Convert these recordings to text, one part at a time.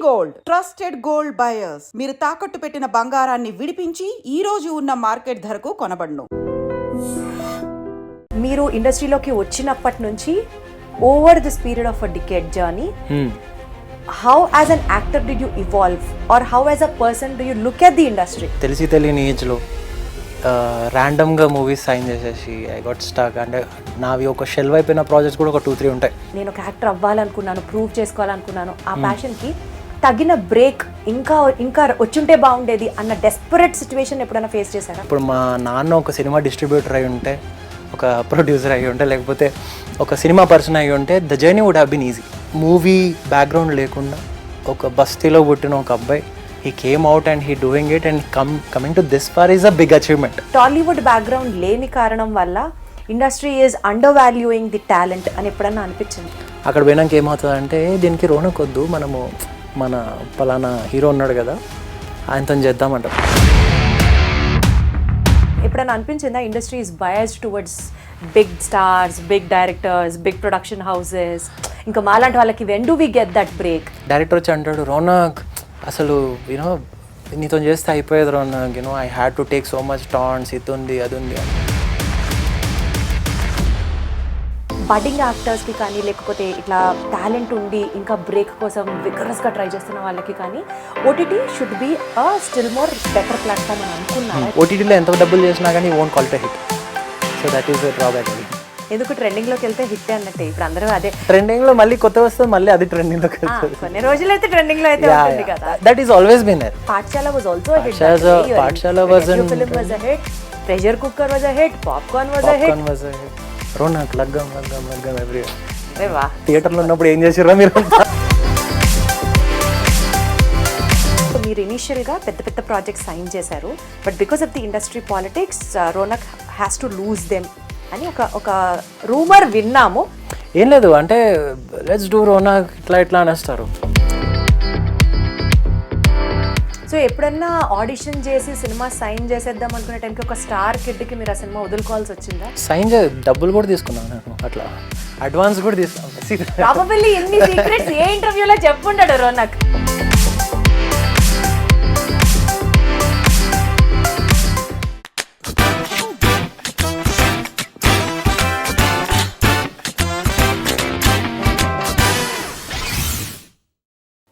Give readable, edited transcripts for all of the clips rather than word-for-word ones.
Gold trusted gold buyers. మీరు తాకట్టు పెట్టిన బంగారాన్ని విడిపించి ఈ రోజు ఉన్న మార్కెట్ ధరకు కొనబడును. మీరు ఇండస్ట్రీలోకి వచ్చినప్పటి నుంచి over this period of a decade journey, how as an actor did you evolve, or how as a person do you look at the industry? తెలిసి తెలియని ఏజ్లో ర్యాండమ్గా మూవీస్ సైన్ చేసేసి ఐ గాట్ స్టాక్. అంటే నావి ఒక షెల్వ్ అయిపోయిన projects కూడా ఒక 2-3 ఉంటాయి. నేను ఒక యాక్టర్ అవ్వాలనుకున్నాను, ప్రూవ్ చేసుకోవాలనుకున్నాను. ఆ ప్యాషన్కి తగిన బ్రేక్ ఇంకా ఇంకా వచ్చుంటే బాగుండేది అన్న డెస్పరేట్ సిచ్యువేషన్ ఎప్పుడైనా ఫేస్ చేశారా? ఇప్పుడు మా నాన్న ఒక సినిమా డిస్ట్రిబ్యూటర్ అయి ఉంటే, ఒక ప్రొడ్యూసర్ అయి ఉంటే, లేకపోతే ఒక సినిమా పర్సన్ అయి ఉంటే the journey would have been easy. Movie background లేకుండా ఒక బస్తీలో పుట్టిన ఒక అబ్బాయి, he came out and he doing it and coming to this far is a big achievement. Tollywood background లేని కారణం వల్ల industry is under valuing the talent అని ఎప్పుడన్నా అనిపించింది? అక్కడ పోయినాక ఏమవుతుందంటే దీనికి రోనక్ వద్దు, మనము మన పలానా హీరో ఉన్నాడు కదా ఆయనతో చేద్దామంట. ఎప్పుడైనా అనిపించిందా industry is biased towards big stars, big directors, big production houses, ఇంకా మాలాంటి వాళ్ళకి when do we get that break? Director వచ్చి అంటాడు, రోనక్ అసలు యూనో నీతో చేస్తే అయిపోయేది Ronak, you know I had to take so much tons, ఇది ఉంది అది ఉంది. బడ్డింగ్ యాక్టర్స్కి కానీ, లేకపోతే ఇట్లా టాలెంట్ ఉండి ఇంకా బ్రేక్ కోసం విగరస్గా ట్రై చేస్తున్న వాళ్ళకి కానీ OTT should be a still more better platform అని అనుకున్నాను. ఓటీటీలో ఎంత డబ్బులు చేసినా కానీ own quality hit. So that is the drawback. ఎందుకు ట్రెండింగ్లోకి వెళ్తే హిట్ అన్నట్టే. ఇప్పుడు అందరూ అదే ట్రెండింగ్లో మళ్ళీ కొత్త వస్తుంది, మళ్ళీ అది ట్రెండింగ్లోకి వెళ్తుంది. కొన్ని రోజులైతే ట్రెండింగ్లో అయితే ఉంటుంది కదా. That is always been there. Pathashala was also a hit. Pathashala was film was a hit. Pressure cooker was a hit. Popcorn was a hit. Ronak లగ్గం లగ్గం లగ్గం ఎవ్రీవేర్. అరే వా. థియేటర్లో ఉన్నప్పుడు ఏం చేసిర్రా మీరు? మీరు ఇనిషియల్గా పెద్ద పెద్ద ప్రాజెక్ట్స్ సైన్ చేశారు, but because of the industry politics Ronak has to lose them అని ఒక రూమర్ విన్నాము. ఏం లేదు అంటే లెట్స్ డూ రోనక్ ఇట్లా ఇట్లా అనేస్తారు. సో ఎప్పుడన్నా ఆడిషన్ చేసి సినిమా సైన్ చేసేద్దాం అనుకునే టైంకి ఒక స్టార్ కిడ్కి మీరు ఆ సినిమా వదులుకోవాల్సి వచ్చిందా? సైన్ డబ్బులు కూడా తీసుకున్నాను నేను, అట్లా అడ్వాన్స్ కూడా తీసుకున్నాను. ప్రాబబిల్లీ ఎన్ని సీక్రెట్స్ ఏ ఇంటర్వ్యూలో చెప్పుంటాడు రోనక్.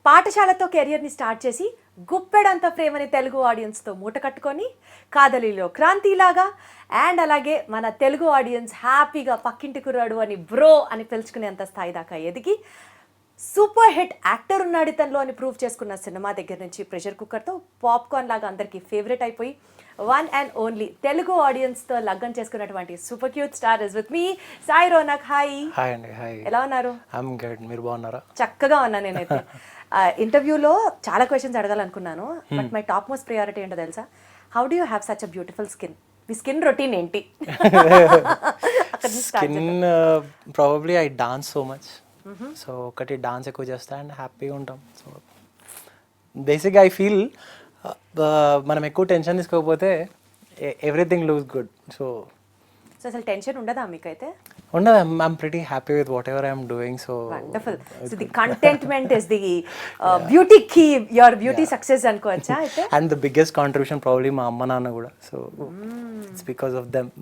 పాఠశాలతో కెరియర్ని స్టార్ట్ చేసి గుప్పెడంత ప్రేమని తెలుగు ఆడియన్స్తో మూట కట్టుకొని కాదలిలో క్రాంతిలాగా అండ్ అలాగే మన తెలుగు ఆడియన్స్ హ్యాపీగా పక్కింటి కుర్రాడు అని బ్రో అని పిలుచుకునేంత స్థాయి దాకా ఎదిగి సూపర్ హిట్ యాక్టర్ ఉన్నాడు తనలో అని ప్రూవ్ చేసుకున్న సినిమా దగ్గర నుంచి ప్రెషర్ కుక్కర్తో పాప్కార్న్ లాగా అందరికీ ఫేవరెట్ అయిపోయి వన్ అండ్ ఓన్లీ తెలుగు ఆడియన్స్తో లగ్గం చేసుకున్నటువంటి super cute star is with me Sai Ronak. Hi. Hi అండి. హాయ్. ఎలా ఉన్నారు? I'm good. మీరు బాగున్నారా? చక్కగా ఉన్నా. నేనైతే ఇంటర్వ్యూలో చాలా క్వశ్చన్స్ అడగాలనుకున్నాను, but my top most priority ఏంటో తెలుసా? How do you have such a beautiful skin? మీ స్కిన్ రొటీన్ ఏంటి? Skin probably I dance so much. So ఒకటి డాన్స్ ఎక్కువ చేస్తా అండ్ హ్యాపీగా ఉంటాం. సో బేసిక్గా ఐ ఫీల్ మనం ఎక్కువ టెన్షన్ తీసుకోకపోతే ఎవ్రీథింగ్ లూక్స్ గుడ్. సో అసలు టెన్షన్ ఉండదా మీకైతే? ఉండదు. I'm pretty happy with what ever I'm doing. So wonderful. So the contentment is the beauty key, your beauty success అనుకోవచ్చా అయితే? And the biggest contribution probably మా అమ్మ నాన్న కూడా. So it's because of them.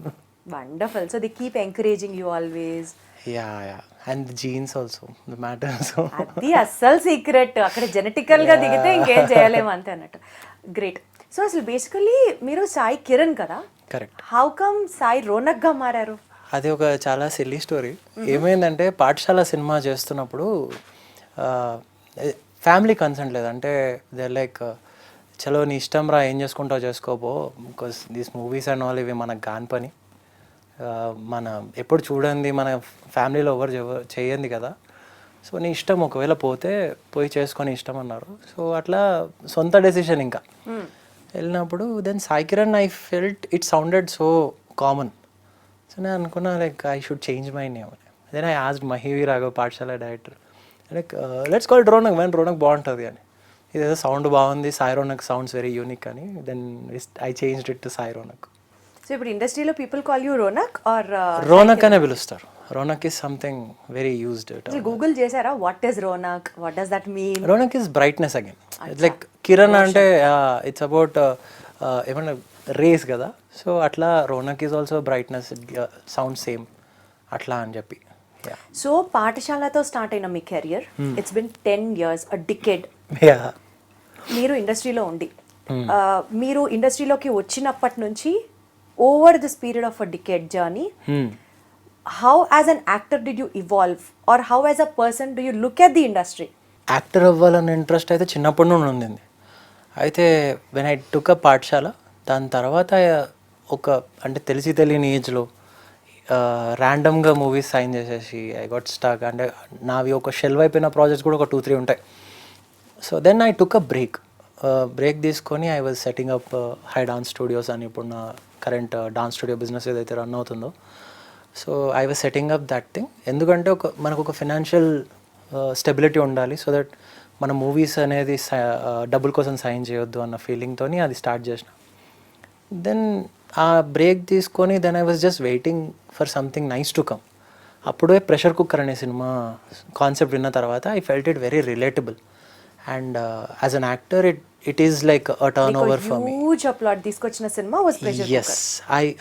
Wonderful. So they keep encouraging you always. Yeah yeah. And genes also the matter. So అది అస్సలు secret. అక్కడ జెనెటికల్గా దిగితే ఇంకేం చేయలేము అంతే అన్నట్టు. గ్రేట్. సో అసలు బేసికలీ మీరు సాయి కిరణ్ కదా? కరెక్ట్. హౌ కమ్ సాయి రోనక్గా మారారు? అది ఒక చాలా సిల్లీ స్టోరీ. ఏమైందంటే పాఠశాల సినిమా చేస్తున్నప్పుడు ఫ్యామిలీ కన్సర్న్ లేదు. అంటే దే లైక్ చలో నీ ఇష్టం రా, ఏం చేసుకుంటావు చేసుకోపో, because these movies and all ఇవి మనకు కాని పని, మన ఎప్పుడు చూడండి మన ఫ్యామిలీలో ఎవరు చేయండి కదా, సో నీ ఇష్టం, ఒకవేళ పోయి చేసుకొని ఇష్టం అన్నారు. సో అట్లా సొంత డెసిషన్. ఇంకా వెళ్ళినప్పుడు then Sai Kiran I felt it sounded so common. So నేను అనుకున్నా like I should change my name. Then I asked మహీవి Raghav Paathshala director like let's call it Ronak, when Ronak బాగుంటుంది అని. ఇదేదో సౌండ్ బాగుంది, Sai Ronak sounds very unique అని. Then I changed it to Sai Ronak. So ఇప్పుడు ఇండస్ట్రీలో people call you Ronak or Ronak అనే పిలుస్తారు. Ronak is something very used. Google చేశారా what is Ronak, what does that mean? Ronak is brightness again. Like Kiran అంటే ఇట్స్ అబౌట్ ఏమన్నా rays కదా, so అట్లా Ronak is also brightness, sound same అట్లా అని చెప్పి. సో పాఠశాలతో స్టార్ట్ అయిన మీ career, it's been 10 years, a decade. మీరు ఇండస్ట్రీలో ఉండి మీరు ఇండస్ట్రీలోకి వచ్చినప్పటి నుంచి over this period of a decade journey, how as an actor did you evolve, or how as a person do you look at the industry? Actor అవ్వాలన్న interest అయితే చిన్నప్పటి నుండి ఉండింది. అయితే వెన్ ఐ టుక్ అ పాఠశాల, దాని తర్వాత ఒక అంటే తెలియని ఏజ్లో ర్యాండమ్గా మూవీస్ సైన్ చేసేసి ఐ గాట్ స్టాక్. అంటే నావి ఒక షెల్వ్ అయిపోయిన ప్రాజెక్ట్స్ కూడా ఒక 2-3 ఉంటాయి. So then I took a break తీసుకొని I was setting up high dance studios అని, ఇప్పుడు నా కరెంట్ డాన్స్ స్టూడియో బిజినెస్ ఏదైతే రన్ అవుతుందో, so I was setting up that thing. ఎందుకంటే మనకు ఒక ఫినాన్షియల్ స్టెబిలిటీ ఉండాలి, సో దట్ మన మూవీస్ అనేది డబ్బుల కోసం సైన్ చేయొద్దు అన్న ఫీలింగ్తో అది స్టార్ట్ చేసిన. దెన్ ఆ బ్రేక్ తీసుకొని then I was just waiting for something nice to come. అప్పుడే ప్రెషర్ కుక్కర్ అనే సినిమా కాన్సెప్ట్ విన్న తర్వాత I felt it very relatable, and as an actor it is like a turnover for me. Huge applaud తీసుకొచ్చిన cinema was Pressure Cooker. Yes,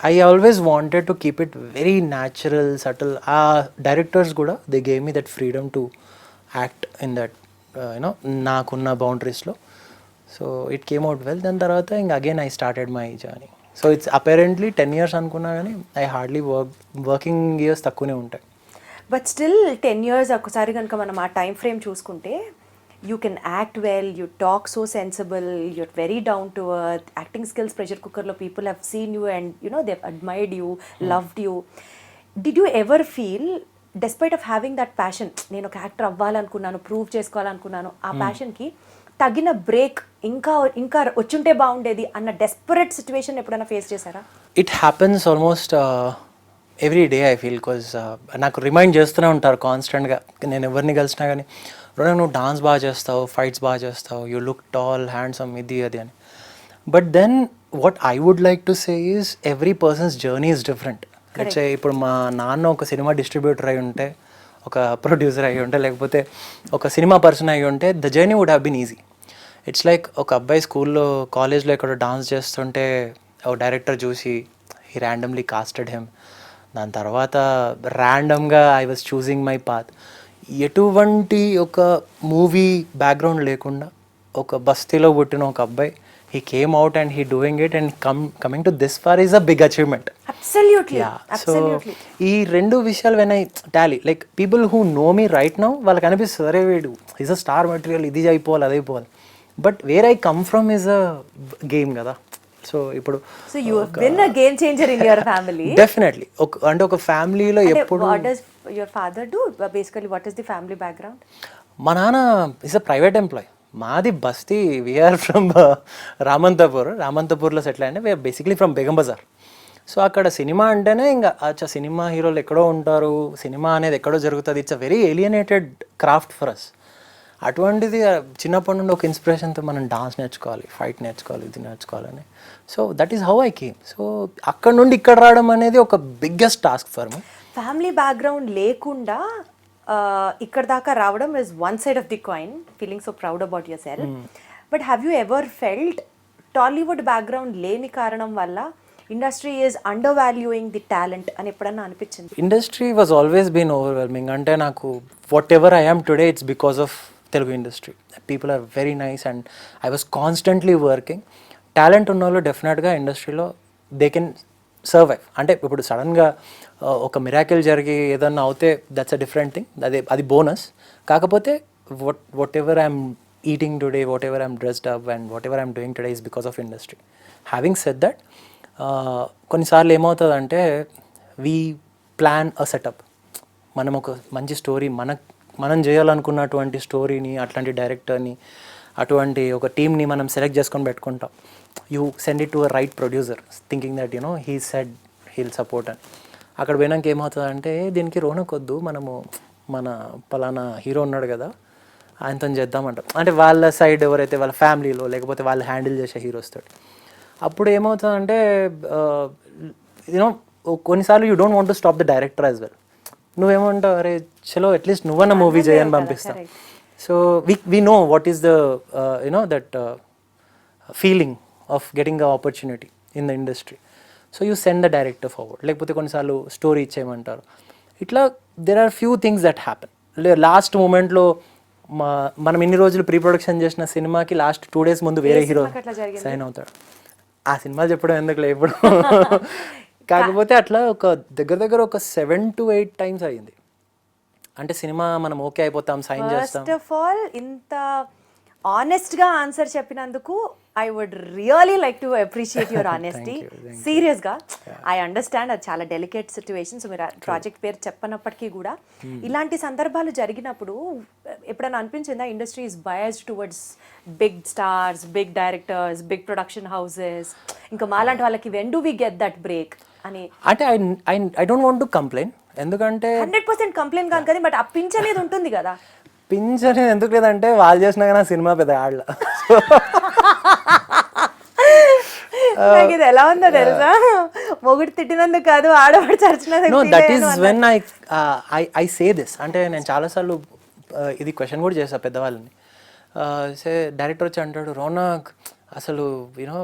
I always wanted to keep it very natural, subtle. Directors kuda they gave me that freedom to act in that naakunna boundaries lo, so it came out well. Then tarvata again I started my journey. So it's apparently 10 years anukunna gani I hardly working years takkune untayi, but still 10 years ఒకసారి కనుక మనం ఆ time frame చూసుకుంటే, you can act well, you talk so sensible, you're very down to earth, acting skills pressure cooker lo people have seen you and they've admired you, loved you. Did you ever feel, despite of having that passion, నేను ఒక actor అవ్వాలనుకున్నాను, prove చేసుకోవాలనుకున్నాను, ఆ ప్యాషన్కి తగిన break ఇంకా వచ్చుంటే బాగుండేది అన్న desperate situation ఎప్పుడైనా face చేశారా? it happens almost every day I feel. Because నాకు రిమైండ్ చేస్తూనే ఉంటారు కాన్స్టెంట్గా, నేను ఎవరిని కలిసినా కానీ, రోనక్ నువ్వు డాన్స్ బాగా చేస్తావు, ఫైట్స్ బాగా చేస్తావు, యూ లుక్ టాల్, హ్యాండ్సమ్, ఇది అది అని. But then what I would like to say is every person's journey is different. Let's say ఇప్పుడు మా నాన్న ఒక సినిమా డిస్ట్రిబ్యూటర్ అయి ఉంటే, ఒక ప్రొడ్యూసర్ అయి ఉంటే, లేకపోతే ఒక సినిమా పర్సన్ అయి ఉంటే, the journey would have been easy. It's like ఒక అబ్బాయి స్కూల్లో కాలేజ్లో ఇక్కడ డాన్స్ చేస్తుంటే ఒక డైరెక్టర్ చూసి హీ ర్యాండమ్లీ కాస్టెడ్ హిమ్. దాని తర్వాత ర్యాండమ్గా I was choosing my path. ఎటువంటి ఒక మూవీ బ్యాక్గ్రౌండ్ లేకుండా ఒక బస్తీలో పుట్టిన ఒక అబ్బాయి, he came out and he doing it and coming to this far is a big achievement. So ఈ రెండు విషయాలు when I tally, like people who know me right now వాళ్ళకి అనిపిస్తుంది అరే వీడు ఈజ్ అ స్టార్ మెటీరియల్, ఇది అయిపోవాలి అది అయిపోవాలి. But where I come from is a game కదా. సో ఇప్పుడు so you have been a game changer in your family. Definitely. అంటే ఒక ఫ్యామిలీలో ఎప్పుడు what does your father do, basically what is the family background? మా నాన్న is a private employee. మాది బస్తీ, వీఆర్ ఫ్రమ్ రామంతపూర్లో సెటిల్ అయినా, we're basically from Begum Bazar. So అక్కడ సినిమా అంటేనే ఇంకా అచ్చా సినిమా హీరోలు ఎక్కడో ఉంటారు, సినిమా అనేది ఎక్కడో జరుగుతుంది, it's a very alienated craft for us. అటువంటిది చిన్నప్పటి నుండి ఒక ఇన్స్పిరేషన్తో మనం డాన్స్ నేర్చుకోవాలి, ఫైట్ నేర్చుకోవాలి, ఇది నేర్చుకోవాలని. So that is how I came. So అక్కడ నుండి ఇక్కడ రావడం అనేది ఒక biggest task for me. Family background లేకుండా ఇక్కడ దాకా రావడం is one side of the coin, feeling so proud about your self. But have you ever felt Tollywood background లేని కారణం వల్ల industry is under valuing the talent అని ఎప్పుడన్నా అనిపించింది? Industry was always been overwhelming. అంటే నాకు what ever I am today it's because of Telugu industry. People are very nice and I was constantly working. Talent ఉన్న వాళ్ళు డెఫినెట్గా ఇండస్ట్రీలో దే కెన్ సర్వైవ్. అంటే ఇప్పుడు సడన్గా ఒక మిరాకిల్ జరిగి ఏదన్నా అవుతే దట్స్ అ డిఫరెంట్ థింగ్, అది బోనస్. కాకపోతే what ever I'm eating today, what ever I'm dressed up and what ever I'm doing today is because of industry. Having said that, కొన్నిసార్లు ఏమవుతుందంటే వీ ప్లాన్ అ సెటప్. మనం ఒక మంచి story మనం చేయాలనుకున్నటువంటి స్టోరీని, అట్లాంటి డైరెక్టర్ని, అటువంటి ఒక టీమ్ని మనం సెలెక్ట్ చేసుకొని పెట్టుకుంటాం. You send it to a right producer thinking that he said he'll support అని. అక్కడ పోయినాక ఏమవుతుందంటే దీనికి రోనక్ వద్దు, మనము మన పలానా హీరో ఉన్నాడు కదా ఆయనతో చేద్దామంటాం. అంటే వాళ్ళ సైడ్ ఎవరైతే వాళ్ళ ఫ్యామిలీలో లేకపోతే వాళ్ళు హ్యాండిల్ చేసే హీరో వస్తాడు. అప్పుడు ఏమవుతుందంటే యూనో కొన్నిసార్లు you don't want to stop the director as well. నువ్వేమంటావు, అరే చలో అట్లీస్ట్ నువ్వన్న మూవీ చేయని పంపిస్తాం. So we know what is the you know that feeling of getting a opportunity in the industry. So you send the director forward, లేకపోతే కొన్నిసార్లు story ఇచ్చేయమంటారు. ఇట్లా there are few things that happen. Last మూమెంట్లో మనం ఇన్ని రోజులు ప్రీ ప్రొడక్షన్ చేసిన సినిమాకి లాస్ట్ 2 days ముందు వేరే హీరో సైన్ అవుతాడు. ఆ సినిమా చెప్పడం ఎందుకు ఇప్పుడు. కాకపోతే అట్లా ఒక దగ్గర ఒక 7 to 8 times అయ్యింది. అంటే సినిమా మనం ఓకే అయిపోతాం, సైన్ చేస్తాం. ఫస్ట్ ఆఫ్ ఆల్ ఇంత ఆనెస్ట్గా ఆన్సర్ చెప్పినందుకు I would really like to appreciate your honesty. సీరియస్గా ఐ అండర్స్టాండ్ అది చాలా డెలికేట్ సిచ్యువేషన్స్. మీరు ప్రాజెక్ట్ పేరు చెప్పనప్పటికీ కూడా ఇలాంటి సందర్భాలు జరిగినప్పుడు ఎప్పుడైనా అనిపించిందా industry is biased towards big stars, big directors, big production houses, ఇంకా మాలాంటి వాళ్ళకి when do we get that break అని? అంటే I don't want to complain, ఎందుకంటే 100% కంప్లైంట్ కాదు కానీ బట్ ఆ పించ్ అనేది ఉంటుంది కదా. పించ్ అనేది ఎందుకు లేదంటే వాళ్ళు చేసినా కానీ సినిమా పెద్ద ఆడల. నాకు ఇది ఎలా ఉందో తెలుసా, మొగుడు తిట్టినందుకు కాదు ఆడవాడు చర్చినందుకు. No, that is when I say this. అంటే నేను చాలాసార్లు ఇది క్వశ్చన్ కూడా చేశాను పెద్దవాళ్ళని. డైరెక్టర్ వచ్చి అంటాడు, రోనక్ అసలు యూనో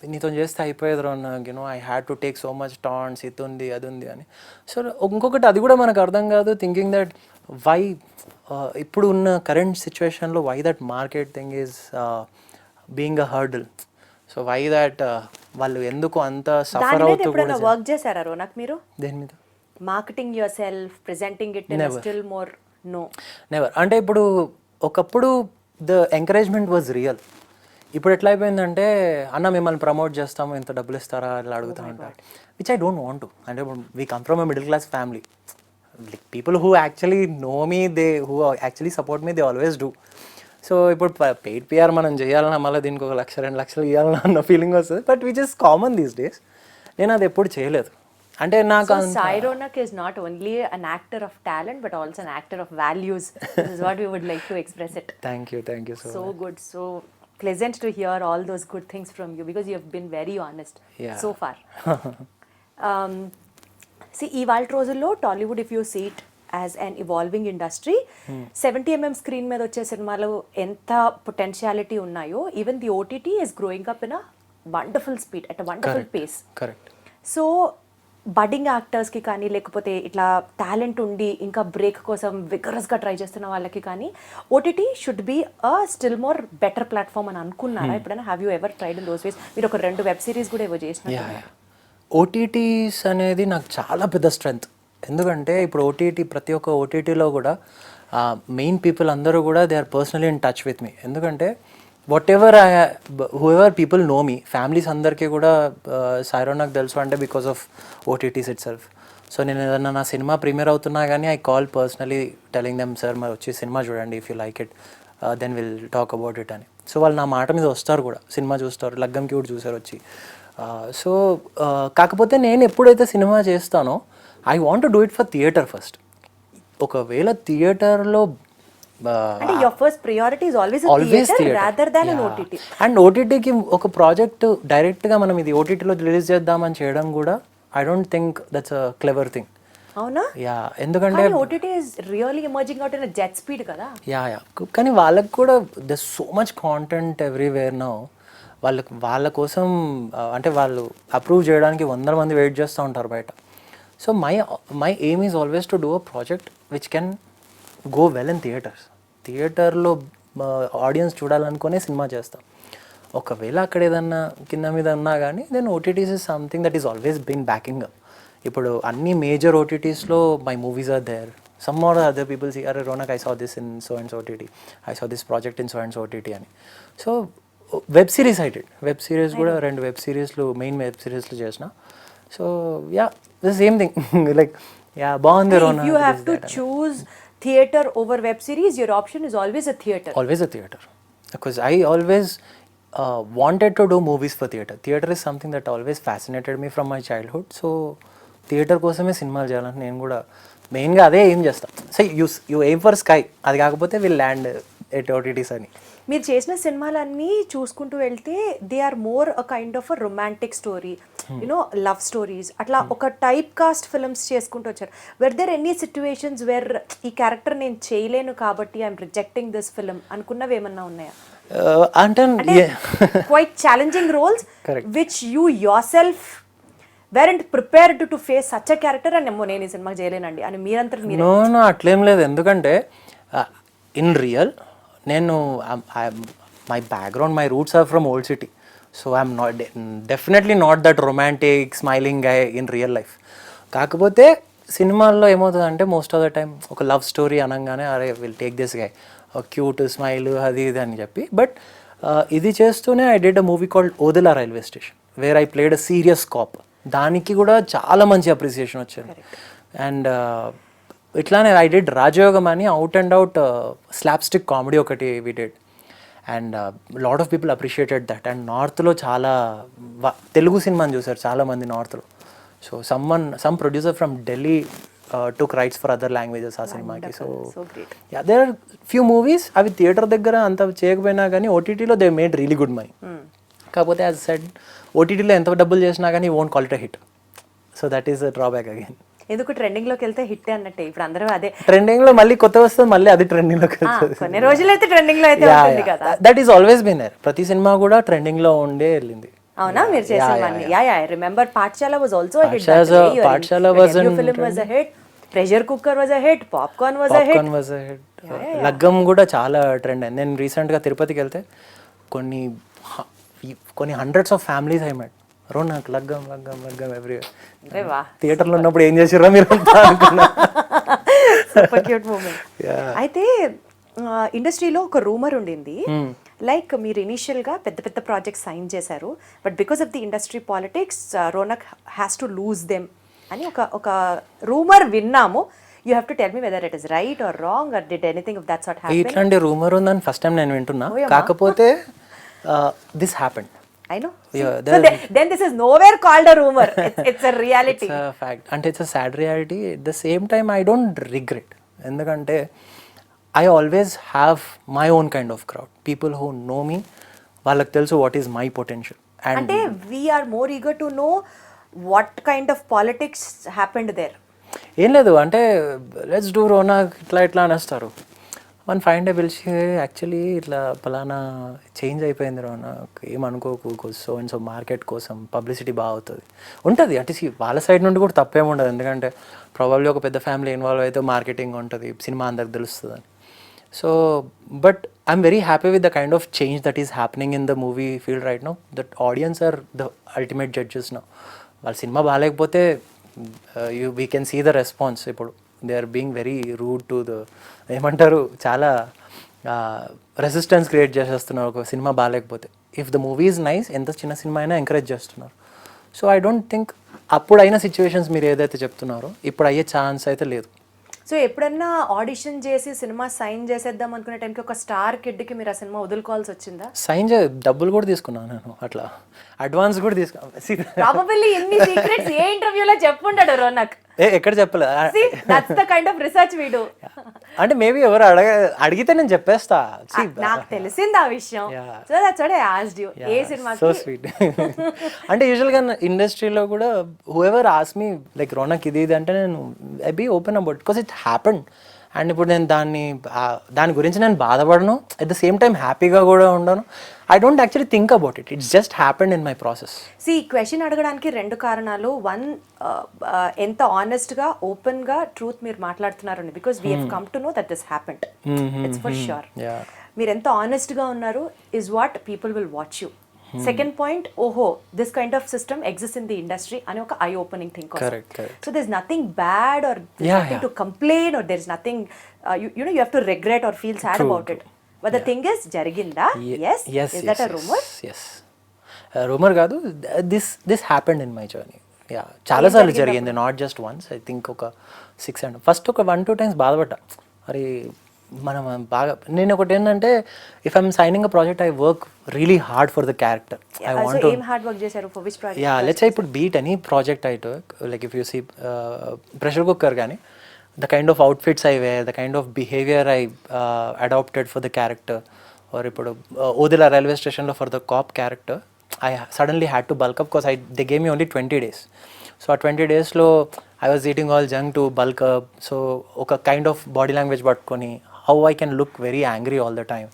నీతో చేస్తే అయిపోయేది Ronak, you know I had to take so much tons, ఇది ఉంది అది ఉంది అని. సో ఇంకొకటి అది కూడా మనకు అర్థం కాదు, థింకింగ్ దట్ వై ఇప్పుడు ఉన్న కరెంట్ సిచ్యువేషన్లో why that market thing is being a hurdle. So why that వాళ్ళు ఎందుకు అంత సఫర్ అవుతూ కూడా వర్క్ చేశారా రోనక్ మీరు? దేని మీద? Marketing your self, presenting it still more? No, never. అంటే ఇప్పుడు ఒకప్పుడు ద ఎంకరేజ్మెంట్ వాజ్ రియల్. ఇప్పుడు ఎట్లా అయిపోయిందంటే, అన్న మిమ్మల్ని ప్రమోట్ చేస్తాము, ఇంత డబ్బులు ఇస్తారా అట్లా అడుగుతూ ఉంటారు, which I don't want to. అంటే we come from a middle class family. Like people who actually know me, who actually support me, they always do. So ఇప్పుడు పెయిడ్ పిఆర్ మనం చేయాలన్నా మళ్ళీ దీనికి 1 లక్ష 2 లక్షలు ఇవ్వాలన్నా అన్న ఫీలింగ్ వస్తుంది. But which is common these days. నేను అది ఎప్పుడు చేయలేదు. అంటే నాకు Sai Ronak is not only an actor of talent but also an actor of values. This is what we would like to express it. Thank you so much. Good, so pleasant to hear all those good things from you because you have been very honest so far. See, ఇవాళ రోజుల్లో Tollywood, if you see it as an evolving industry, 70mm screen మీద వచ్చే సినిమాలు ఎంత potentiality ఉన్నాయో, even the OTT is growing up in a wonderful speed, at a wonderful pace. Correct. So budding యాక్టర్స్కి కానీ, లేకపోతే ఇట్లా టాలెంట్ ఉండి ఇంకా బ్రేక్ కోసం విగరస్గా ట్రై చేస్తున్న వాళ్ళకి కానీ OTT should be a still more better platform అని అనుకున్నారా ఎప్పుడైనా? Have you ever tried in those ways? మీరు ఒక 2 వెబ్ సిరీస్ కూడా ఏవో చేసినారు. ఓటీటీస్ అనేది నాకు చాలా పెద్ద స్ట్రెంగ్త్. ఎందుకంటే ఇప్పుడు ఓటీటీ, ప్రతి ఒక్క ఓటీటీలో కూడా మెయిన్ పీపుల్ అందరూ కూడా they are personally in touch with me. ఎందుకంటే whatever whoever people know me, families అందరికీ కూడా Sai Ronak తెలుసు అంటే because of OTTs itself. So నేను ఏదన్నా నా సినిమా ప్రీమియర్ అవుతున్నా కానీ I call personally telling them, sir మరి వచ్చి సినిమా చూడండి, if you like it then will talk about it అని. సో వాళ్ళు నా మాట మీద వస్తారు కూడా, సినిమా చూస్తారు. లగ్గంకి కూడా చూసారు వచ్చి. సో కాకపోతే నేను ఎప్పుడైతే సినిమా చేస్తానో I want to do it for theatre first. ఒకవేళ థియేటర్లో అంటే your first priority is always theatre rather than an OTT. And ఓటీటీకి ఒక ప్రాజెక్ట్ డైరెక్ట్గా మనం ఇది ఓటీటీలో రిలీజ్ చేద్దామని చేయడం కూడా I don't think that's a clever thing. అవునా? యా, ఎందుకంటే OTT is really emerging out in a jet speed కదా. యా కానీ వాళ్ళకి కూడా the so much content everywhere now. వాళ్ళ కోసం అంటే వాళ్ళు అప్రూవ్ చేయడానికి 100 మంది వెయిట్ చేస్తూ ఉంటారు బయట. So my aim is always to do a project which can go well in theatres. థియేటర్లో ఆడియన్స్ చూడాలనుకునే సినిమా చేస్తాం. ఒకవేళ అక్కడ ఏదన్నా కింద మీద ఉన్నా కానీ then OTTs is something that is always been backing up. ఇప్పుడు అన్ని మేజర్ ఓటీటీస్లో my movies are there. Some are other people see, అరే Ronak I saw this in so and so OTT, I saw this project in so and so OTT అని. So web series web series కూడా 2 web సిరీస్లు, main web సిరీస్లు చేసిన. So yeah, the same thing. Like yeah, బాగుంది Ronak. You have to choose theatre over web series, your option is always a theatre. Always a theater. Because I always wanted to do movies for theater. Theater is something that always fascinated me from my childhood. So theatre కోసమే సినిమాలు చేయాలని నేను కూడా మెయిన్గా అదే ఏం చేస్తాను. So you aim for sky, అది కాకపోతే విల్ ల్యాండ్ ఎట్ ఓటీటీస్ అని. మీరు చేసిన సినిమాలన్నీ చూసుకుంటూ వెళ్తే they are more a kind of a romantic story, you know love stories, అట్లా ఒక టైప్ కాస్ట్ ఫిల్మ్స్ చేసుకుంటూ వచ్చారు. Were there any situations where ఈ క్యారెక్టర్ నేను చేయలేను కాబట్టి ఐఎమ్ రిజెక్టింగ్ దిస్ ఫిల్మ్ అనుకున్నవి ఏమన్నా ఉన్నాయా? అంటే quite challenging roles which you your self weren't prepared to face such a character and నేను ఈ సినిమా చేయలేనండి అని మీరంతా మీరు? నో అట్లేం లేదు. ఎందుకంటే ఇన్ రియల్ నేను my background, my roots are from old city. So I'm not definitely not that romantic smiling guy in real life. కాకపోతే సినిమాల్లో ఏమవుతుందంటే మోస్ట్ ఆఫ్ ద టైం ఒక లవ్ స్టోరీ అనగానే అరే will take this guy cute smile అది ఇది అని చెప్పి. బట్ ఇది చేస్తూనే I did a movie called Odela railway station where I played a serious cop. దానికి కూడా చాలా మంచి అప్రిసియేషన్ వచ్చింది. అండ్ ఇట్లానే ఐ డిడ్ రాజయోగం అని out and out slapstick comedy ఒకటి we did and lot of people appreciated that. And నార్త్లో చాలా తెలుగు సినిమాని చూసారు చాలామంది నార్త్లో. So some producer from Delhi took rights for other languages ఆ సినిమాకి. So there are few movies అవి థియేటర్ దగ్గర అంత చేయకపోయినా కానీ ఓటీటీలో they made really good money. కాకపోతే యాజ్ సెడ్ ఓటీటీలో ఎంత డబ్బులు చేసినా కానీ won't call it a hit. So that is drawback again. ఎందుకు ట్రెండింగ్లోకి వెళ్తే హిట్ అన్నట్టే ఇప్పుడు అందరూ అదే ట్రెండింగ్లో మళ్ళీ కొత్త వస్తుంది, మళ్ళీ అది ట్రెండింగ్లోకి వెళ్తుంది. కొన్ని రోజులైతే ట్రెండింగ్లో అయితే ఉంటుంది కదా. That is always been there. ప్రతి సినిమా కూడా ట్రెండింగ్లో ఉండే వెళ్ళింది. అవునా? మీరు చేసేవన్నీ I remember Pathashala was also a hit. Pathashala was film was a hit, pressure cooker was a hit, popcorn was a hit. Laggam కూడా చాలా ట్రెండ్ అయింది. నేను రీసెంట్గా తిరుపతికి వెళ్తే కొన్ని hundreds of families I met. Ronak లగ్గం లగ్గం లగ్గం ఎవ్రీవేర్. థియేటర్లో ఉన్నప్పుడు ఏం చేసిర్రా మీరు అనుకున్నా. అయితే ఇండస్ట్రీలో ఒక రూమర్ ఉండింది, లైక్ మీరు ఇనీషియల్గా పెద్ద పెద్ద ప్రాజెక్ట్స్ సైన్ చేశారు, but because of the industry politics Ronak has to lose them అని ఒక రూమర్ విన్నాము. You have to tell me whether it is right are wrong or did anything of that sort happen? ఇట్లాంటి rumour ఉందని first time నేను వింటున్నా. కాకపోతే this happened. I know. So then this is nowhere called a rumor. It's a reality. It's a fact. And it's a sad reality. At the same time, I don't regret. Endukante I always have my own kind of crowd. People who know me, వాళ్ళకి తెలుసు what is my potential. And అంటే we are more eager to know what kind of politics happened there. ఏం లేదు అంటే let's do Ronak ఇట్లా అనేస్తారు. One fine day పిలిచి actually ఇట్లా పలానా చేంజ్ అయిపోయింది రోనక్, ఏమనుకోకు, సో అండ్ సో మార్కెట్ కోసం పబ్లిసిటీ బాగా అవుతుంది ఉంటుంది. అంటే వాళ్ళ సైడ్ నుండి కూడా తప్పేమి ఉండదు. ఎందుకంటే ప్రాబబ్లీ ఒక పెద్ద ఫ్యామిలీ ఇన్వాల్వ్ అయితే మార్కెటింగ్ ఉంటుంది, సినిమా అందరికి తెలుస్తుంది అని. So but I'm very happy with the kind of change that is happening in the movie field right now. That audience are the ultimate judges now. వాళ్ళ సినిమా బాగాలేకపోతే we can see the response. ఇప్పుడు they are being very rude to the ఏమంటారు, చాలా resistance create చేసేస్తున్నారు ఒక సినిమా బాగాలేకపోతే. If the movie is nice, ఎంత చిన్న సినిమా అయినా ఎంకరేజ్ చేస్తున్నారు. సో ఐ డోంట్ థింక్ అప్పుడైన సిచ్యువేషన్స్ మీరు ఏదైతే చెప్తున్నారో ఇప్పుడు అయ్యే ఛాన్స్ అయితే లేదు. సో ఎప్పుడన్నా ఆడిషన్ చేసి సినిమా సైన్ చేసేద్దాం అనుకునే టైంకి ఒక స్టార్ కిడ్కి మీరు ఆ సినిమా వదులుకోవాల్సి వచ్చిందా? సైన్ డబ్బులు కూడా తీసుకున్నాను నేను, అట్లా అడ్వాన్స్ కూడా తీసుకున్నాను. ప్రాబబిలీ ఇన్ని సీక్రెట్స్ ఏ ఇంటర్వ్యూలో చెప్పుంటాడు రోనక్. ఎక్కడ చెప్పలేదు. That's the kind of research we do. అంటే మేబీ ఎవరు అడిగితే నేను చెప్పేస్తా. నాకు తెలిసింది ఆ విషయం. So that's what I asked you. ఏ సినిమాకి? So sweet. అంటే యూజువల్గా ఇండస్ట్రీలో కూడా whoever ask me like Ronak ఇది అంటే నేను I be open about because it happened. And ఇప్పుడు నేను దాని గురించి నేను బాధపడను, అట్ ద సేమ్ టైం హ్యాపీగా కూడా ఉండను. I don't actually think about it, it's just happened in my process. ఈ క్వశ్చన్ అడగడానికి రెండు కారణాలు. వన్, ఎంత ఆనెస్ట్గా ఓపెన్గా ట్రూత్ మీరు మాట్లాడుతున్నారు, because we have come to know that this happened. It's for sure. మీరు ఎంత ఆనెస్ట్గా ఉన్నారు is what people will watch you. Second point, ఓహో this kind of system exist in the industry అని ఒక eye opening thing. So there is nothing bad or nothing to complain or there is nothing you know you have to regret or feel sad about it. But the thing is జరిగిందా? yes. Is that a rumor? Yes. Rumour కాదు, this happened in my journey. చాలాసార్లు జరిగింది, not just once. I think ఒక 6 and first ఒక 1-2 times బాధపడ్డా. అరే మనం బాగా, నేను ఒకటి ఏంటంటే if I'm signing a project I work really hard for the character. I want to. ఏం హార్డ్ వర్క్ చేశారు? For which project? Let's say ఇప్పుడు beat any project I took, like if you see pressure cooker కానీ, the kind of outfits I wear, the kind of behavior I adopted for the character, or ఇప్పుడు Odela railway స్టేషన్లో for the cop character I suddenly had to bulk up because they gave me only 20 days. So ఆ 20 daysలో I was eating all junk to bulk up. So ఒక kind of body language పట్టుకొని how I can look very angry all the time.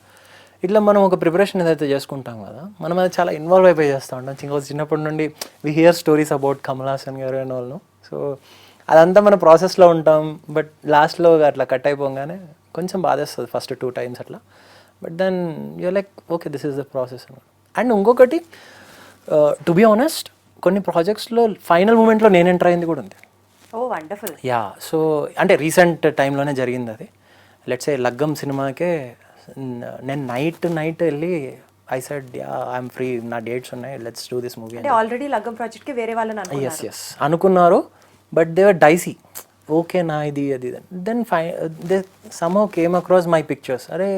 ఇట్లా మనం ఒక preparation ఏదైతే చేసుకుంటాం కదా, మనం అది చాలా ఇన్వాల్వ్ అయిపోయి చేస్తూ ఉంటాం. చిన్నప్పటి నుండి we hear stories about Kamal Haasan garu and వాళ్ళు. సో అదంతా మన ప్రాసెస్లో ఉంటాం. బట్ లాస్ట్లో అట్లా కట్ అయిపోగానే కొంచెం బాధేస్తుంది ఫస్ట్ 2 times అట్లా. But then you're like okay this is the process. And ఇంకొకటి టు బీ ఆనెస్ట్ కొన్ని ప్రాజెక్ట్స్లో ఫైనల్ మూమెంట్లో నేను ఎంటర్ అయింది కూడా ఉంది. Oh wonderful. యా, సో అంటే రీసెంట్ టైంలోనే జరిగింది అది. లెట్స్ ఏ లగ్గం సినిమాకే నేను నైట్ వెళ్ళి I said yeah I'm free, నా డేట్స్ ఉన్నాయి, లెట్స్ డూ దిస్ మూవీ. అంటే ఆల్రెడీ లగ్గం ప్రాజెక్ట్కి వేరే వాళ్ళని ఎస్ అనుకున్నారు, but they were dicey. Okay నా ఇది అది then they somehow came across my pictures. అరే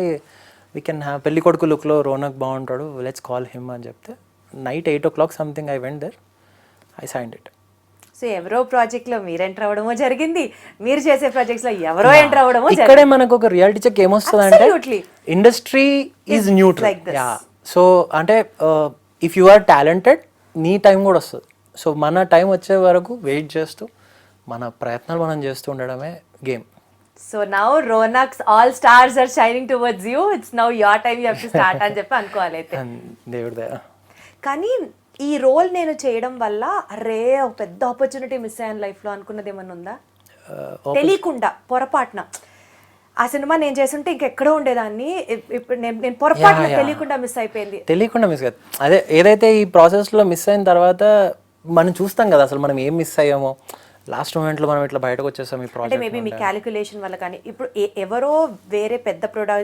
వీ కెన్ హ్యావ్ పెళ్లి కొడుకు లుక్లో రోనక్ బాగుంటాడు, లెట్స్ కాల్ హిమ్ అని చెప్తే night 8 o'clock something I went there, I signed it. So ఎవరో ప్రాజెక్ట్లో మీరు ఎంటర్ అవ్వడమో జరిగింది, మీరు చేసే ప్రాజెక్ట్స్లో ఎవరో ఎంటర్ అవ్వడమో జరిగింది. ఇక్కడే మనకు ఒక రియాలిటీ చెక్ ఏమొస్తుంది అంటే industry is neutral. Yeah, so అంటే ఇఫ్ యు ఆర్ టాలెంటెడ్ నీ టైం కూడా వస్తుంది. సో మన టైం వచ్చే వరకు వెయిట్ చేస్తూ మన ప్రయత్నాలు మనం చేస్తూ ఉండడమే game. So now Ronak's all stars are shining towards you, it's now your time, you have to start అని చెప్పి అనుకోవాలి అయితే. దేవుడి దయ. కానీ ఈ రోల్ నేను చేయడం వల్ల అరే ఒక పెద్ద ఆపర్చునిటీ మిస్ అయ్యాను లైఫ్లో అనుకున్నది ఏమన్నా ఉందా? తెలియకుండా పొరపాటున ఆ సినిమా నేను చేస్తుంటే ఇంకెక్కడో ఉండేదాన్ని, ఇప్పుడు నేను పొరపాటున తెలియకుండా మిస్ అయిపోయింది. తెలియకుండా మిస్ కాదు, అదే ఏదైతే ఈ ప్రాసెస్లో మిస్ అయిన తర్వాత మనం చూస్తాం కదా అసలు మనం ఏం మిస్ అయ్యామో. లాస్ట్ మూమెంట్లో మనం ఇట్లా బయటకు వచ్చేసాం ఈ ప్రాజెక్ట్. మేబీ మీ క్యాలిక్యులేషన్ వల్ల కానీ, ఇప్పుడు ఎవరో వేరే పెద్ద